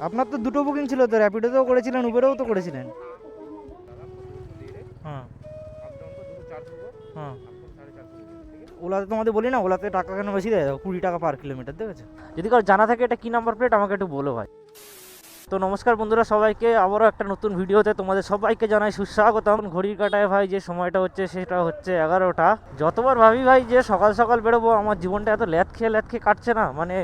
আপনার তো দুটো বুকিং ছিল তো, র্যাপিডোতেও করেছিলেন, উবেরেও তো করেছিলেন। হ্যাঁ হ্যাঁ, ওলাতে তোমাদের বলি না, ওলাতে টাকা কেন বেশি দেয়, 20 টাকা পার কিলোমিটার, দেখেছো? যদি কারো জানা থাকে এটা কি নাম্বার প্লেট আমাকে একটু বলো ভাই। তো নমস্কার বন্ধুরা সবাইকে, আবারও একটা নতুন ভিডিওতে তোমাদের সবাইকে জানাই সুস্বাগতম। ঘড়ির কাঁটায় ভাই যে সময়টা হচ্ছে সেটা হচ্ছে 11টা। যতবার ভাবি ভাই যে সকাল সকাল বেরোবো, আমার জীবনটা এত ল্যাদ খেয়ে কাটছে না, মানে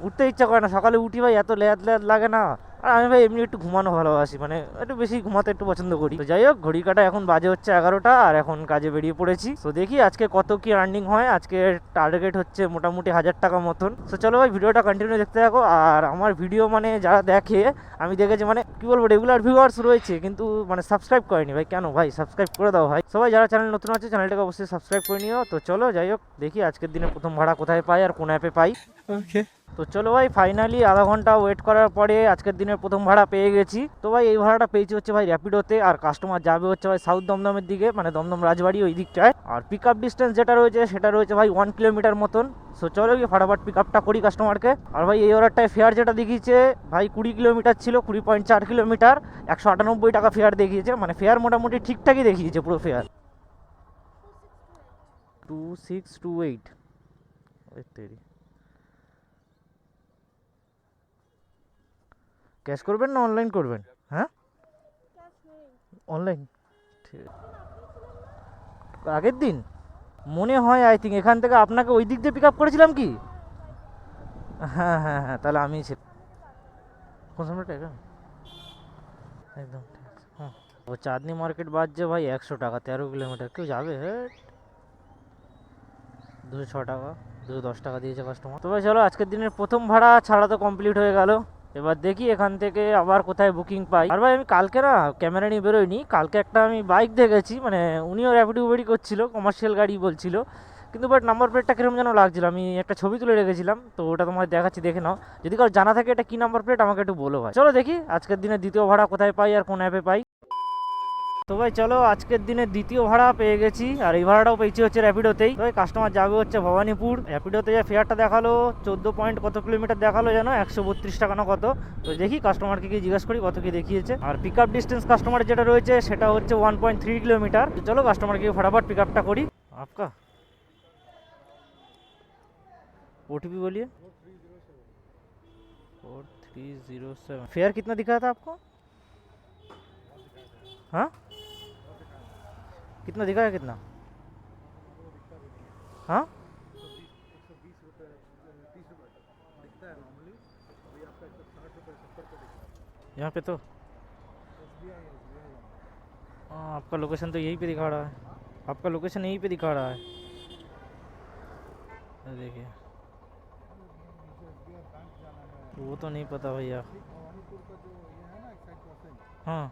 উঠতে ইচ্ছা করে না। সকালে উঠি ভাই এত ল্যাদ লাগে না। আর আমি ভাই এমনি একটু ঘুমানো ভালোবাসি, মানে একটু বেশি ঘুমাতে একটু পছন্দ করি। তো যাই হোক, ঘড়ি কাটা এখন বাজে হচ্ছে 11টা, আর এখন কাজে বেরিয়ে পড়েছি। তো দেখি আজকে কত কি আর্নিং হয়। আজকে টার্গেট হচ্ছে মোটামুটি 1000 টাকা মতন। তো চলো ভাই ভিডিওটা কন্টিনিউ দেখতে থাকো। আর আমার ভিডিও মানে যারা দেখে, আমি দেখেছি মানে কি বলবো, রেগুলার ভিউয়ার্স রয়েছে কিন্তু মানে সাবস্ক্রাইব করেনি ভাই। কেন ভাই, সাবস্ক্রাইব করে দাও ভাই। সবাই যারা চ্যানেল নতুন আছে চ্যানেলটাকে অবশ্যই সাবস্ক্রাইব করে নিও। তো চলো যাই হোক, দেখি আজকের দিনে প্রথম ভাড়া কোথায় পাই আর কোন অ্যাপে পাই। ওকে, তো চলো ভাই, ফাইনালি আধা ঘন্টা ওয়েট করার পরে আজকের দিনের প্রথম ভাড়া পেয়ে গেছি। তো ভাই এই ভাড়াটা পেয়েছি হচ্ছে ভাই র্যাপিডোতে, আর কাস্টমার যাবে হচ্ছে ভাই সাউথ দমদমের দিকে, মানে দমদম রাজবাড়ি ওই দিকটায়। আর পিক আপ ডিস্টেন্স যেটা রয়েছে সেটা রয়েছে ভাই 1 কিলোমিটার মতন। সো চলো গিয়ে ফাটাফাট পিক আপটা করি কাস্টমারকে। আর ভাই এই অর্ডারটায় ফেয়ার যেটা দেখিয়েছে ভাই 20 কিলোমিটার ছিল, 20.4 কিলোমিটার, 198 টাকা ফেয়ার দেখিয়েছে। মানে ফেয়ার মোটামুটি ঠিকঠাকই দেখিয়েছে, পুরো ফেয়ার 2628। ক্যাশ করবেন না অনলাইন করবেন? হ্যাঁ, অনলাইন। ঠিক, আগের দিন মনে হয় আই থিঙ্ক এখান থেকে আপনাকে ওই দিক দিয়ে পিক আপ করেছিলাম কি? হ্যাঁ হ্যাঁ হ্যাঁ, তাহলে আমি কোন সময়টা এটা একদম ঠিক আছে। হ্যাঁ, ও চাঁদনি মার্কেট বাজছে ভাই 100 টাকা, 13 কিলোমিটার। কেউ যাবে? হ্যাঁ, 206 টাকা, 210 টাকা দিয়েছে কাস্টমার। তো ভাই চলো, আজকের দিনের প্রথম ভাড়া ছাড়া তো কমপ্লিট হয়ে গেল। এবার দেখি এখান থেকে আবার কোথায় বুকিং পাই। আর ভাই আমি কালকে না ক্যামেরা নিয়ে বেরোইনি, কালকে একটা আমি বাইক দেখেছি, মানে উনিও র্যাপিড উবেরই করছিল, কমার্শিয়াল গাড়ি বলছিল, কিন্তু বাট নাম্বার প্লেটটা কিরকম যেন লাগছিল। আমি একটা ছবি তুলে রেখেছিলাম, তো ওটা তোমায় দেখাচ্ছি, দেখে নাও। যদি কারো জানা থাকে এটা কি নাম্বার প্লেট আমাকে একটু বলো ভাই। চলো দেখি আজকের দিনে দ্বিতীয় ভাড়া কোথায় পাই আর কোন অ্যাপে পাই। তো ভাই চলো, আজকের দিনে দ্বিতীয় ভাড়া পেয়ে গেছি, আর এই ভাড়াটাও পেয়েছি হচ্ছে র্যাপিডোতেই। তো কাস্টমার যাবে হচ্ছে ভবানীপুর। র্যাপিডোতে যে ফেয়ারটা দেখালো 14 পয়েন্ট কত কিলোমিটার দেখালো যেন, 132 টাকা না কত। তো দেখি কাস্টমারকে কি জিজ্ঞাসা করি কত কি দেখিয়েছে। আর পিক আপ ডিস্টেন্স কাস্টমারের যেটা রয়েছে সেটা হচ্ছে 1.3 কিলোমিটার। তো চলো কাস্টমারকে ফটাফট পিক আপটা করি। আপকা ओटीपी बोलिए। 4307। फेयर कितना दिखा था आपको? हाँ, कितना दिखा है, कितना? हाँ, यहाँ पे तो हाँ, आपका लोकेशन तो यहीं पे दिखा रहा है। आपका लोकेशन यहीं पे दिखा रहा है, ये देखिए। वो तो नहीं पता भैया। हाँ,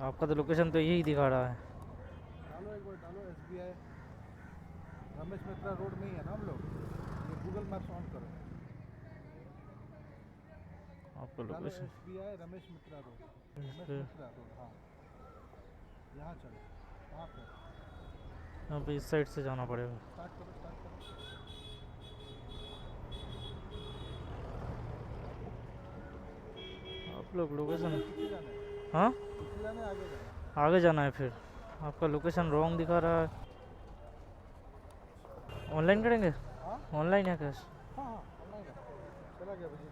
आपका तो लोकेशन तो यही दिखा रहा है। डालो एक बार, डालो SBI रमेश मित्रा रोड में ही है ना हम लोग। ये गूगल मैप्स ऑन करो, आपका डालो लोकेशन SBI रमेश मित्रा रोड, रमेश मित्रा रोड। हाँ, यहाँ चलो, वहाँ पे यहाँ पे इस साइड से जाना पड़ेगा। स्टार्ट करो, स्टार्ट करो। आप लोग लोकेशन, पीछे जाना है, हाँ पीछे जाना है, आगे जाना है। आगे जाना है फिर। आपका लोकेशन रॉन्ग दिखा रहा है। ऑनलाइन करेंगे? हाँ ऑनलाइन है कैश? हाँ हाँ, ऑनलाइन है। चला गया भैया।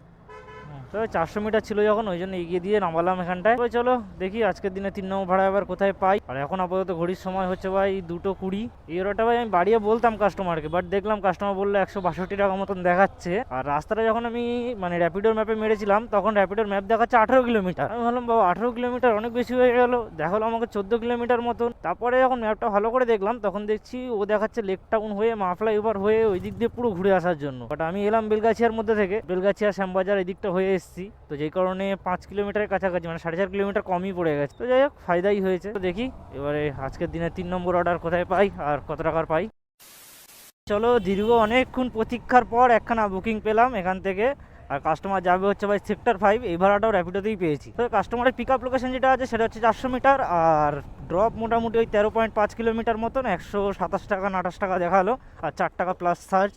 তো 400 মিটার ছিল যখন, ওই জন্য এগিয়ে দিয়ে নামালাম এখানটায়। তো চলো দেখি আজকের দিনে 3 নম্বর ভাড়া এবার কোথায় পাই। আর এখন আপাতত ঘড়ির সময় হচ্ছে ভাই 2:20। এই অর্ডারটা ভাই আমি বাড়িয়ে বলতাম কাস্টমারকে, বাট দেখলাম কাস্টমার বললো 162 টাকা মতন দেখাচ্ছে। আর রাস্তাটা যখন আমি মানে র্যাপিডোর ম্যাপে মেরেছিলাম তখন র্যাপিডোর ম্যাপ দেখাচ্ছে 18 কিলোমিটার। আমি ভাবলাম বাবা 18 কিলোমিটার অনেক বেশি হয়ে গেল, দেখালো আমাকে 14 কিলোমিটার মতন। তারপরে যখন ম্যাপটা ভালো করে দেখলাম তখন দেখছি ও দেখাচ্ছে লেক টাউন হয়ে মাফলা এবার হয়ে ওই দিক দিয়ে পুরো ঘুরে আসার জন্য। বাট আমি এলাম বেলগাছিয়ার মধ্যে থেকে, বেলগাছিয়া শ্যামবাজার এই দিকটা হয়ে এসেছি। তো যেই কারণে 5 কিলোমিটারের কাছাকাছি, মানে 4.5 কিলোমিটার কমই পড়ে গেছে। তো যাই হোক, ফায়দাই হয়েছে। তো দেখি এবারে আজকের দিনে 3 নম্বর অর্ডার কোথায় পাই আর কত টাকার পাই। চলো, দীর্ঘ অনেকক্ষণ প্রতীক্ষার পর একখানা বুকিং পেলাম এখান থেকে। আর কাস্টমার যাবে হচ্ছে ভাই সেক্টর 5। এই ভাড়াটাও র্যাপিডোতেই পেয়েছি। তো কাস্টমারের পিক আপ লোকেশন যেটা আছে সেটা হচ্ছে 400 মিটার, আর ড্রপ মোটামুটি ওই 13.5 কিলোমিটার মতন। 127 টাকা না 28 টাকা দেখালো, আর 4 টাকা প্লাস চার্জ।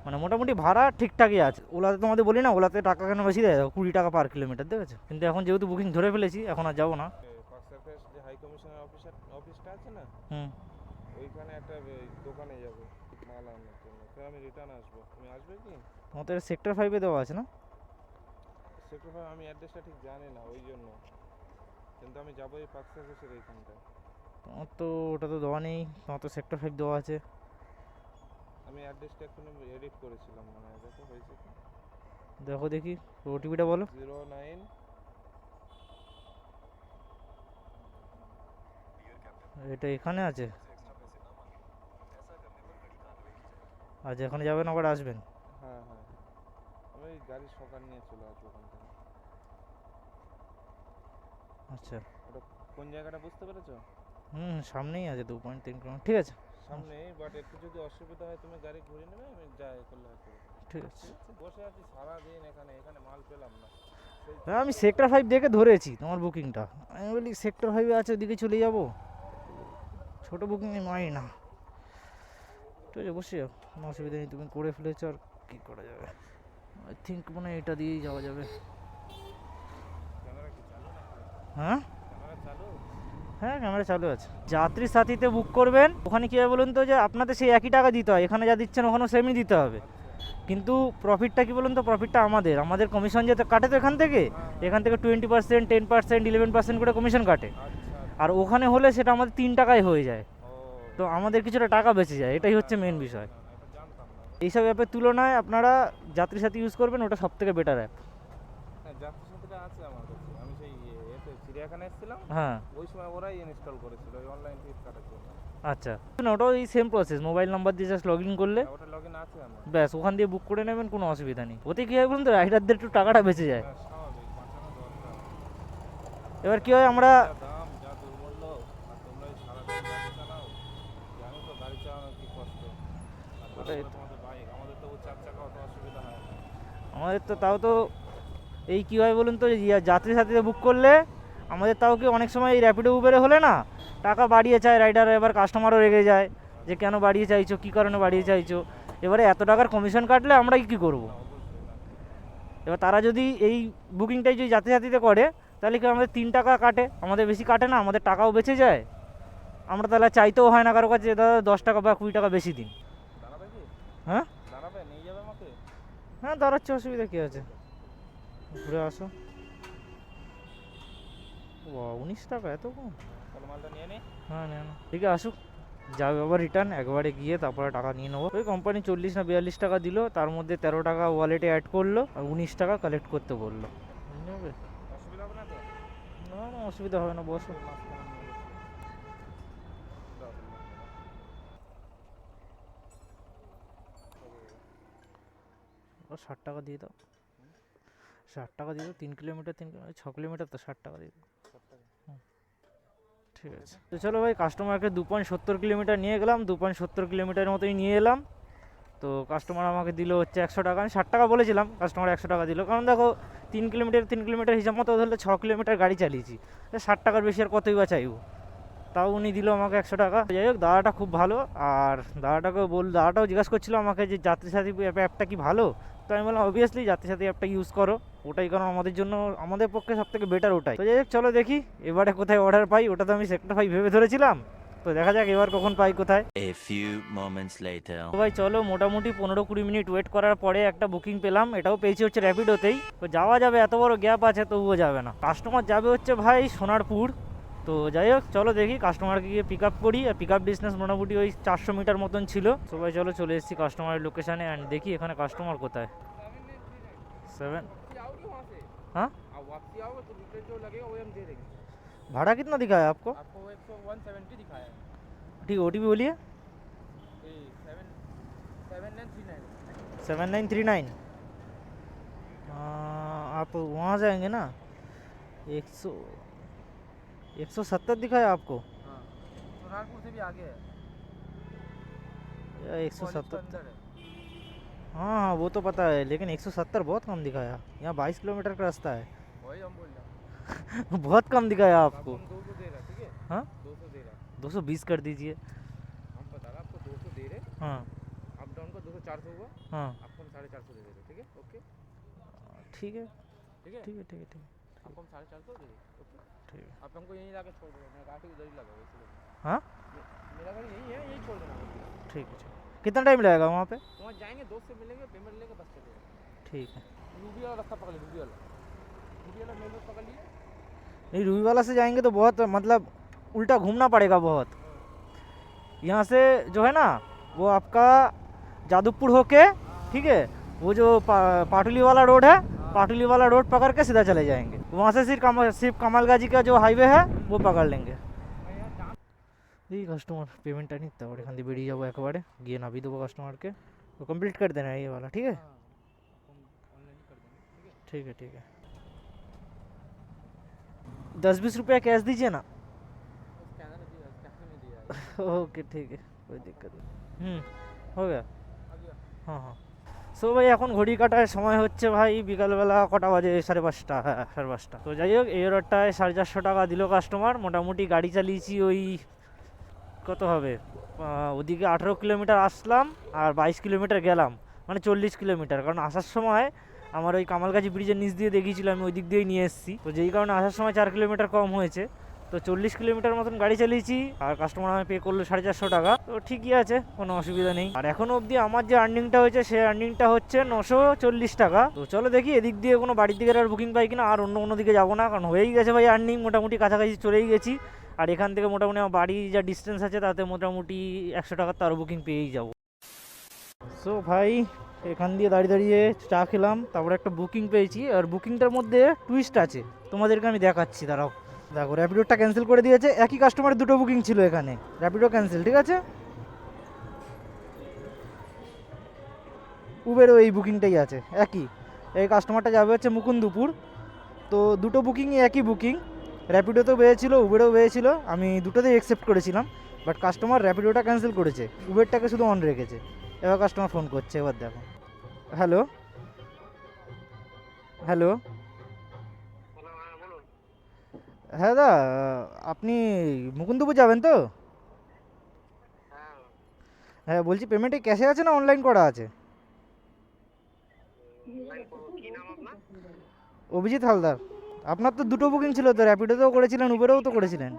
মানে মোটামুটি ভাড়া ঠিকঠাকই আছে। ওলাতে তোমাদের বলি না, ওলাতে টাকা কেন বেশি দেয়, 20 টাকা পার কিলোমিটার, দেখেছো? কিন্তু এখন যেহেতু বুকিং ধরে ফেলেছি, এখন আর যাবো না। পার্ক সার্কাস যে হাই কমিশনের অফিসটা আছে না, হুম। ওইখানে একটা দোকানে যাবো মাল আনার জন্য। ফের আমি রিটার্ন আসবো, তুমি আসবে কি? তোমাদের সেক্টর 5-এ দেওয়া আছে না? সেক্টর ফাইভ আমি অ্যাড্রেসটা ঠিক জানি না ওই জন্য, কিন্তু আমি যাবো এই পার্ক সার্কাসের এইখানটায়। তোমার তো ওটা তো দেওয়া নেই, তোমার তো সেক্টর 5 দেওয়া আছে। আমি অ্যাড্রেসটা এক্ষুনি এডিট করেছিলাম, মনে হয়, দেখো হয়েছে কি। দেখো দেখি, ওটিপিটা বলো। 09 এটা এখানে আছে? আচ্ছা, এখানে যাবেন আবার আসবেন? হ্যাঁ হ্যাঁ, আমি ওই গাড়ির সকাল নিয়ে চলে আসবো ওখান থেকে। আচ্ছা। ওটা কোন জায়গাটা বুঝতে পেরেছো? হুম, সামনেই আছে 2.3 কিলোমিটার, ঠিক আছে। সামনে, বাট একটু যদি অসুবিধা হয় তুমি গাড়ি ঘুরে নেবে, আমি যাই করলে হয়তো। ঠিক আছে। বসে আছি সারাদিন এখানে, এখানে মাল পেলাম না। হ্যাঁ, আমি সেক্টর 5 দেখে ধরেছি তোমার বুকিংটা। আমি বলি সেক্টর 5-এ আছে, ওদিকে চলে যাব, ছোট বুকিং আমি মারি না। ঠিক আছে, বসে যাও, কোনো অসুবিধা নেই, তুমি করে ফেলেছো, আর কী করা যাবে। আই থিঙ্ক মানে এটা দিয়েই যাওয়া যাবে। ক্যামেরা কি চালু না? হ্যাঁ ক্যামেরা চালু? হ্যাঁ, ক্যামেরা চালু আছে। যাত্রী সাথীতে বুক করবেন, ওখানে কী হবে বলুন তো, যে আপনাদের সেই একই টাকা দিতে হয়, এখানে যা দিচ্ছেন ওখানেও সেমই দিতে হবে। কিন্তু প্রফিটটা কি বলুন তো, প্রফিটটা আমাদের কমিশন যেতে কাটে তো এখান থেকে, এখান থেকে 20%, 10%, 11% করে কমিশন কাটে। আচ্ছা। আর ওখানে হলে সেটা আমাদের 3 টাকায় হয়ে যায়, ও, তো আমাদের কিছুটা টাকা বেঁচে যায়, এটাই হচ্ছে মেন বিষয়। না, এটা জানতাম না। এইসব অ্যাপের তুলনায় আপনারা যাত্রী সাথী ইউজ করবেন, ওটা সবথেকে বেটার অ্যাপ। হ্যাঁ, যাত্রী সাথীটা আছে আমার কাছে। আমি সেই এতে চিড়িয়াখানায় এসেছিলাম, হ্যাঁ। ওই সময় ওরাই ইনস্টল করেছিল ওই অনলাইন টিকিট কাটার জন্য। আচ্ছা, না ওটাও এই সেম প্রসেস, মোবাইল নাম্বার দিয়ে জাস্ট লগ ইন করলে হ্যাঁ, ওটা লগইন আছে আমার। ব্যাস, ওখান দিয়ে বুক করে নেবেন, কোনো অসুবিধা নেই। ওতে কী হয় বলুন তো, রাইডারদের একটু টাকাটা বেঁচে যায়। হ্যাঁ, স্বাভাবিক, বাঁচানো দরকার। এবার কী হয়, আমরা যা দাম, যা দুর্মূল্য, আর তোমরা এই সারাদিন গাড়ি চালাও, জানো তো গাড়ি চালানো কি কষ্ট। আর তার ওটাই উপরে তো। তোমাদের বাইক, আমাদের তো 4 চাকা, অত অসুবিধা হয় না। আমাদের তো তাও তো এই কী হয় বলুন তো, যাত্রী সাথীতে বুক করলে আমাদের তাও কি অনেক সময় এই র্যাপিডো উবেরে হলে না টাকা বাড়িয়ে চায় রাইডার, এবার কাস্টমারও রেগে যায় যে কেন বাড়িয়ে চাইছো, কী কারণে বাড়িয়ে চাইছো। এবারে এত টাকার কমিশন কাটলে আমরা কী করবো? না, অবশ্যই না। এবার তারা যদি এই বুকিংটাই যদি যাত্রী সাথীতে করে, তাহলে কি আমাদের 3 টাকা কাটে, আমাদের বেশি কাটে না, আমাদের টাকাও বেঁচে যায়। আমরা তাহলে চাইতেও হয় না কারো কাছে, যে দাদা 10 টাকা বা 20 টাকা বেশি দিন। দাঁড়াবে কি? হ্যাঁ দাঁড়াবে, নিয়ে যাবে আমাকে? হ্যাঁ, দাঁড়াচ্ছে, অসুবিধা কী আছে, ঘুরে আসো। ও, 19 টাকা, এত কম? তাহলে মালটা নিয়ে নে। হ্যাঁ, না না, ঠিক আছে, আসুক, যাবে আবার রিটার্ন, একবারে গিয়ে তারপরে টাকা নিয়ে নেবো। ওই কোম্পানি 40 না 42 টাকা দিল, তার মধ্যে 13 টাকা ওয়ালেটে অ্যাড করলো, আর 19 টাকা কালেক্ট করতে বললো। নেবে? অসুবিধা হবে না তো? না না, অসুবিধা হবে না, বসো। ওই মাঝখানে নিয়ে বসি। দাও, দাও। 60 টাকা দিয়ে দাও, 60 টাকা দিয়ে দাও, 3 কিলোমিটার 6 কিলোমিটার তো 60 টাকা দিয়ে দাও। 60 টাকা। ঠিক আছে, তো চলো ভাই, কাস্টমারকে 2.70 কিলোমিটার নিয়ে গেলাম, 2.70 কিলোমিটার মতোই নিয়ে এলাম। তো কাস্টমার আমাকে দিল হচ্ছে 100 টাকা, আমি 60 টাকা বলেছিলাম, কাস্টমার 100 টাকা দিল, কারণ দেখো 3 কিলোমিটার হিসাব মতো ধরলে 6 কিলোমিটার গাড়ি চালিয়েছি, 60 টাকার বেশি আর কতই বা চাইবো। তাও উনি দিল আমাকে 100 টাকা। যাই হোক, দাদাটা খুব ভালো, আর দাদাটাও জিজ্ঞাসা করছিল আমাকে যে যাত্রী সাথী অ্যাপটা কি ভালো। তো আমি বললাম অবভিয়াসলি যাত্রী সাথী অ্যাপটা ইউজ করো, ওটাই, কারণ আমাদের জন্য, আমাদের পক্ষে সব থেকে বেটার ওটাই। তো যাই হোক, চলো দেখি এবারে কোথায় অর্ডার পাই। ওটা তো আমি সেক্টর 5 ভেবে ধরেছিলাম, তো দেখা যাক এবার কখন পাই কোথায়। A few moments later. তো ভাই চলো, মোটামুটি 15-20 মিনিট ওয়েট করার পরে একটা বুকিং পেলাম, এটাও পেয়েছি হচ্ছে র্যাপিডোতেই। তো যাওয়া যাবে, এত বড় গ্যাপ আছে তবুও যাবে না। কাস্টমার যাবে হচ্ছে ভাই সোনারপুর। তো যাই হোক, চলো দেখি কাস্টমারকে গিয়ে পিক আপ করি। আর পিক আপ ডিস্টেন্স মোটামুটি ওই 400 মিটার মতন ছিল। সবাই চলো, চলে এসেছি কাস্টমারের লোকেশানে, অ্যান্ড দেখি এখানে কাস্টমার কোথায়। 7। हाँ वापसी आओगे तो रिटर्न जो लगेगा वो हम दे देंगे भाड़ा कितना दिखा है आपको? आपको। 170 दिखाया है। ठीक, OTP बोलिए। 7939। 7939। आप वहाँ जाएंगे ना, 170 दिखाया आपको? हाँ, सोनारपुर से भी आगे है, या कॉलेज के 170? अंदर है। हाँ हाँ, वो तो पता है, लेकिन 170 बहुत कम दिखाया। यहाँ 22 किलोमीटर का रास्ता है। वही हम बोल रहे हैं। बहुत कम दिखाया तो आपको। आपको हम 200 दे रहे हैं, ठीक है? हाँ, 200 दे रहे हैं। 220 कर दीजिए। हम बता रहे हैं आपको 200 दे रहे हैं, हाँ, अप डाउन का 240 400 हुआ, हाँ आपको हम 450 दे देंगे, ठीक है? ओके ठीक है ठीक है, ठीक है ठीक है ठीक है आपको हम 450 दे देंगे, ओके? ठीक है आप हमको यहीं लाके छोड़ देना, मेरा गाड़ी उधर ही लगा हुआ है इसलिए। हाँ मेरा गाड़ी यहीं है, यहीं छोड़ देना बस। ठीक है कितना टाइम लगेगा वहाँ पे? वहाँ जाएंगे, दोस्त से मिलेंगे, पेमेंट लेके बस चले जाएंगे। ठीक है रूबी वाला रास्ता पकड़ लिया, रूबी वाला मेन रोड पकड़ लिए। नहीं रूही वाला से जाएंगे तो बहुत मतलब उल्टा घूमना पड़ेगा बहुत। यहाँ से जो है ना वो आपका जादवपुर होके, ठीक है, वो जो पाटुली वाला रोड है, पाटुली वाला रोड पकड़ के सीधा चले जाएंगे। वहाँ से सिर्फ कमालगाजी का जो हाईवे है वो पकड़ लेंगे। এই কাস্টমার পেমেন্টটা নিতে হবে, এখান দিয়ে বেরিয়ে যাবো একেবারে, গিয়ে নামিয়ে দেবো কাস্টমারকে। तो कंप्लीट कर देना ये वाला, ठीक है ऑनलाइन कर देंगे, ठीक है? ठीक है 10-20 रुपया कैश दीजिए ना। स्कैनर दिया, स्कैनर में दिया है। ओके ठीक है कोई दिक्कत नहीं। हो गया आ गया। हाँ हाँ। সো ভাই এখন ঘড়ি কাটার সময় হচ্ছে ভাই বিকালবেলা কটা বাজে, 5:30, হ্যাঁ 5:30। তো যাই হোক এই রোডটায় 450 টাকা দিল কাস্টমার। মোটামুটি গাড়ি চালিয়েছি ওই কত হবে, ওদিকে 18 কিলোমিটার আসলাম আর 22 কিলোমিটার গেলাম, মানে 40 কিলোমিটার। কারণ আসার সময় আমার ওই কামালগাছি ব্রিজের নিচ দিয়ে দেখিয়েছিল, আমি ওই দিক দিয়েই নিয়ে এসেছি। তো যেই কারণে আসার সময় 4 কিলোমিটার কম হয়েছে। তো 40 কিলোমিটার মতন গাড়ি চালিয়েছি আর কাস্টমার আমায় পে করলো 450 টাকা। তো ঠিকই আছে, কোনো অসুবিধা নেই। আর এখনো অবধি আমার যে আর্নিংটা হয়েছে সেই আর্নিংটা হচ্ছে 940 টাকা। তো চলো দেখি এদিক দিয়ে কোনো বাড়ির দিকে আর বুকিং পাই কিনা, আর অন্য কোনো দিকে যাবো না, কারণ হয়েই গেছে ভাই আর্নিং, মোটামুটি কাছাকাছি চলেই গেছি। আর এখান থেকে মোটামুটি আমার বাড়ি যা ডিস্টেন্স আছে তাতে মোটামুটি 100 টাকার তো আরও বুকিং পেয়েই যাবো। সো ভাই এখান দিয়ে দাঁড়িয়ে দাঁড়িয়ে চা খেলাম, তারপরে একটা বুকিং পেয়েছি। আর বুকিংটার মধ্যে টুইস্ট আছে, তোমাদেরকে আমি দেখাচ্ছি, দাঁড়াও। দেখো র্যাপিডোটা ক্যান্সেল করে দিয়েছে, একই কাস্টমারের দুটো বুকিং ছিল এখানে, র্যাপিডো ক্যান্সেল, ঠিক আছে। উবেরও এই বুকিংটাই আছে একই। এই কাস্টমারটা যাবে হচ্ছে মুকুন্দপুর। তো দুটো বুকিংই একই বুকিং, র্যাপিডোতেও পেয়েছিল উবেরও পেয়েছিল, আমি দুটোতেই অ্যাকসেপ্ট করেছিলাম। বাট কাস্টমার র্যাপিডোটা ক্যান্সেল করেছে, উবেরটাকে শুধু অন রেখেছে। এবার কাস্টমার ফোন করছে, এবার দেখো। হ্যালো হ্যালো হ্যাঁ দা, আপনি মুকুন্দপুর যাবেন তো? হ্যাঁ বলছি পেমেন্টে ক্যাশে আছে না অনলাইন করা আছে? অভিজিৎ হালদার। আপনার তো দুটো বুকিং ছিল তো, র্যাপিডোতেও করেছিলেন উবেরেও তো করেছিলেন।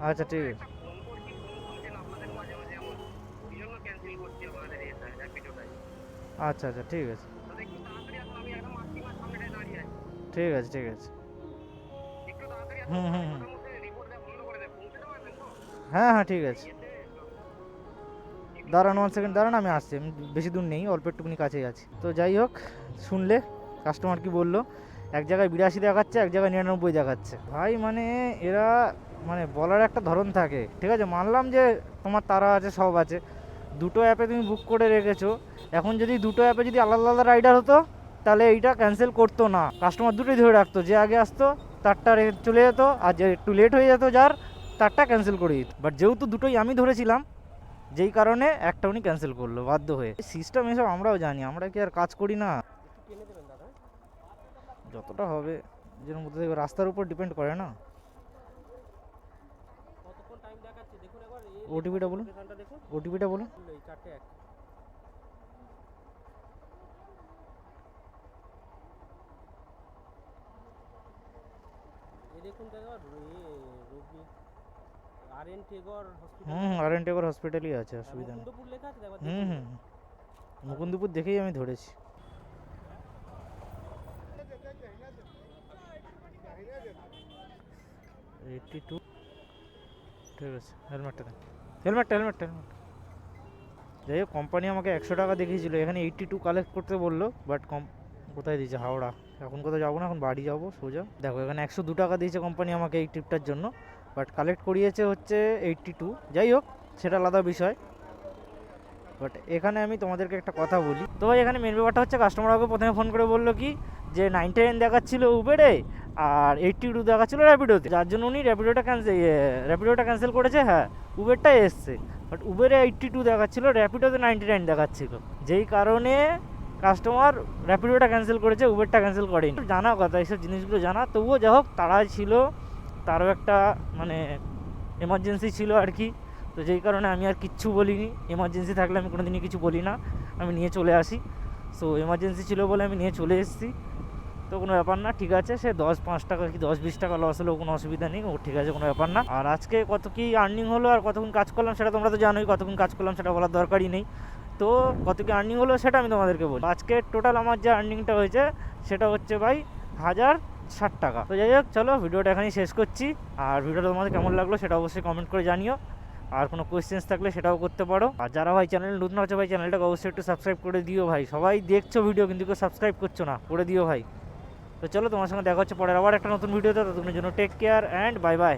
আচ্ছা ঠিক আছে আচ্ছা আচ্ছা ঠিক আছে ঠিক আছে ঠিক আছে। হুম হুম হুম হ্যাঁ হ্যাঁ ঠিক আছে, দাঁড়ান 1 সেকেন্ড দাঁড়ান, আমি আসছি, আমি বেশি দূর নেই, অল্প একটুখানি কাছেই আছি। তো যাই হোক, শুনলে কাস্টমার কি বললো, এক জায়গায় 82 দেখাচ্ছে, এক জায়গায় 99 দেখাচ্ছে। ভাই মানে এরা মানে বলার একটা ধরন থাকে, ঠিক আছে মানলাম যে তোমার তারা আছে সব আছে, দুটো অ্যাপে তুমি বুক করে রেখেছো। এখন যদি দুটো অ্যাপে যদি আলাদা আলাদা রাইডার হতো তাহলে এইটা ক্যান্সেল করতো না, কাস্টমার দুটোই ধরে রাখতো, যে আগে আসতো তারটা চলে যেত, আর যে একটু লেট হয়ে যেত যার তারটা ক্যান্সেল করে দিত। বাট যেহেতু দুটোই আমি ধরেছিলাম, যেই কারণে একটা উনি ক্যান্সেল করলো বাধ্য হয়ে। সিস্টেম এসব আমরাও জানি, আমরা কি আর কাজ করি না, যতটা হবে যেন মধ্যে থেকে রাস্তার উপর ডিপেন্ড করে না। কতক্ষণ টাইম দেখাচ্ছে দেখুন একবার, ওটিপিটা বলুন, লোকেশনটা দেখুন, ওটিপিটা বলুন। এই 4:01 এই দেখুন তো একবার, Rabi RN Tagore hospital, RN Tagore হসপিটালই আছে, অসুবিধা নেই। মুকুন্দপুর লেখা আছে একবার হুম হুম মুকুন্দপুর দেখেই আমি ধরেছি। ঠিক আছে, হেলমেটটা দেন, হেলমেটটা হেলমেটটা হেলমেট। যাই হোক কোম্পানি আমাকে 100 টাকা দেখিয়েছিল, এখানে 82 কালেক্ট করতে বললো, বাট কোথায় দিয়েছে, হাওড়া। এখন কোথাও যাবো না, এখন বাড়ি যাবো সোজা। দেখো এখানে 102 টাকা দিয়েছে কোম্পানি আমাকে এই ট্রিপটার জন্য, বাট কালেক্ট করিয়েছে হচ্ছে 82। যাই হোক সেটা আলাদা বিষয়। বাট এখানে আমি তোমাদেরকে একটা কথা বলি। তো ভাই এখানে মেন ব্যাপারটা হচ্ছে কাস্টমার আমাকে প্রথমে ফোন করে বললো কি যে 99 দেখাচ্ছিল উবেরে আর 82 দেখাচ্ছিল র্যাপিডোতে, যার জন্য উনি র্যাপিডোটা ক্যান্সেল করেছে। হ্যাঁ উবেরটাই এসছে, বাট উবেরে 82 দেখাচ্ছিল, র্যাপিডোতে 99 দেখাচ্ছিল, যেই কারণে কাস্টমার র্যাপিডোটা ক্যান্সেল করেছে, উবেরটা ক্যান্সেল করেনি। জানা কথা, এইসব জিনিসগুলো জানা, তবুও যা হোক তাড়াই ছিল, তারও একটা মানে এমার্জেন্সি ছিল আর কি। তো যেই কারণে আমি আর কিচ্ছু বলিনি। এমার্জেন্সি থাকলে আমি কোনো দিনই কিছু বলি না, আমি নিয়ে চলে আসি। সো এমার্জেন্সি ছিল বলে আমি নিয়ে চলে এসেছি। তো কোনো ব্যাপার না, ঠিক আছে। সে 10-5 টাকা কি 10-20 টাকা লস হলেও কোনো অসুবিধা নেই, ও ঠিক আছে, কোনো ব্যাপার না। আর আজকে কত কি আর্নিং হলো আর কতক্ষণ কাজ করলাম সেটা তোমরা তো জানোই, কতক্ষণ কাজ করলাম সেটা বলার দরকারই নেই। তো কত কি আর্নিং হলো সেটা আমি তোমাদেরকে বলি। আজকে টোটাল আমার যে আর্নিংটা হয়েছে সেটা হচ্ছে ভাই 1060 টাকা। তো যাই হোক, চলো ভিডিওটা এখানেই শেষ করছি। আর ভিডিওটা তোমাদের কেমন লাগলো সেটা অবশ্যই কমেন্ট করে জানিও। আর কোনো কোয়েশ্চেন্স থাকলে সেটাও করতে পারো। আর যারা ভাই চ্যানেল নতুন আছে ভাই, চ্যানেলটাকে অবশ্যই একটু সাবস্ক্রাইব করে দিও ভাই। সবাই দেখছো ভিডিও কিন্তু কেউ সাবস্ক্রাইব করছো না, করে দিও ভাই। তো চলো, তোমার সঙ্গে দেখা হচ্ছে পরের আবার একটা নতুন ভিডিওতে। ততক্ষণের জন্য take care and bye by.